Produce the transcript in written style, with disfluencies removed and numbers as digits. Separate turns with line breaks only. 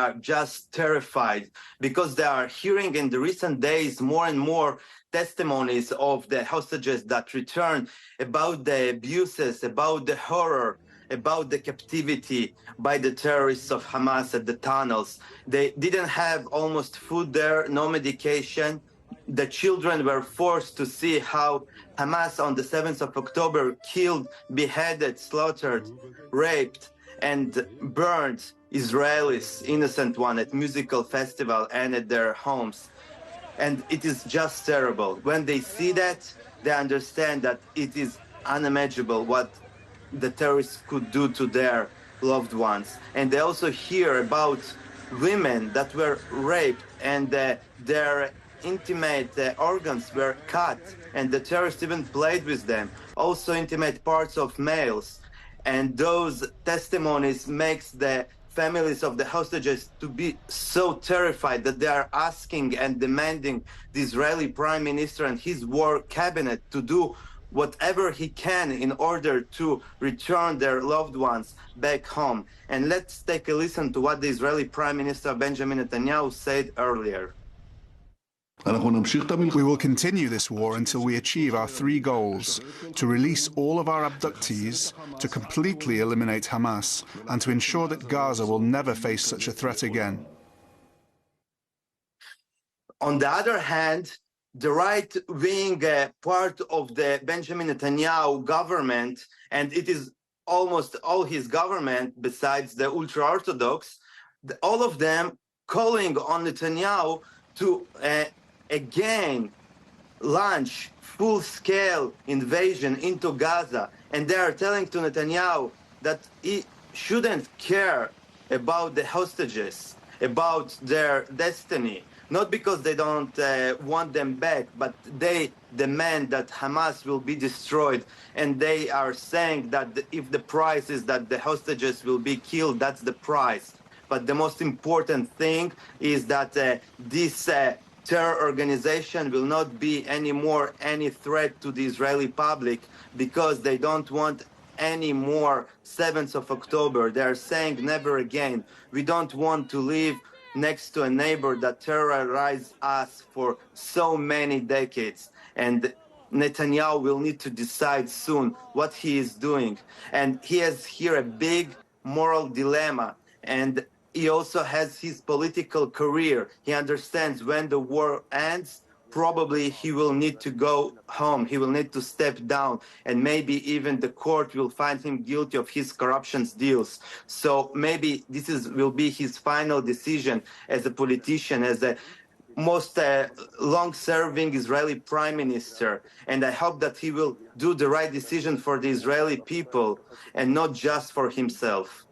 are just terrified because they are hearing in the recent days more and more testimonies of the hostages that returned about the abuses, about the horror, about the captivity by the terrorists of Hamas at the tunnels. They didn't have almost food there, no medication. The children were forced to see how Hamas on the 7th of October killed, beheaded, slaughtered, raped, and burned Israelis, innocent ones, at musical festival and at their homes. And it is just terrible. When they see that, they understand that it is unimaginable what the terrorists could do to their loved ones. And they also hear about women that were raped and their intimate organs were cut, and the terrorists even played with them. Also intimate parts of males. And those testimonies makes the families of the hostages to be so terrified that they are asking and demanding the Israeli Prime Minister and his war cabinet to do whatever he can in order to return their loved ones back home. And let's take a listen to what the Israeli Prime Minister Benjamin Netanyahu said earlier.
We will continue this war until we achieve our three goals: to release all of our abductees, to completely eliminate Hamas, and to ensure that Gaza will never face such a threat again.
On the other hand, the right-wing part of the Benjamin Netanyahu government, and it is almost all his government besides the ultra-Orthodox, all of them calling on Netanyahu to again launch full-scale invasion into Gaza. And they are telling to Netanyahu that he shouldn't care about the hostages, about their destiny. Not because they don't want them back, but they demand that Hamas will be destroyed. And they are saying that if the price is that the hostages will be killed, that's the price. But the most important thing is that this terror organization will not be anymore any threat to the Israeli public, because they don't want any more 7th of October. They are saying never again. We don't want to live next to a neighbor that terrorized us for so many decades. And Netanyahu will need to decide soon what he is doing. And he has here a big moral dilemma. And he also has his political career. He understands when the war ends, probably he will need to go home. He will need to step down, and maybe even the court will find him guilty of his corruption deals. So maybe this will be his final decision as a politician, as a most long-serving Israeli prime minister. And I hope that he will do the right decision for the Israeli people and not just for himself.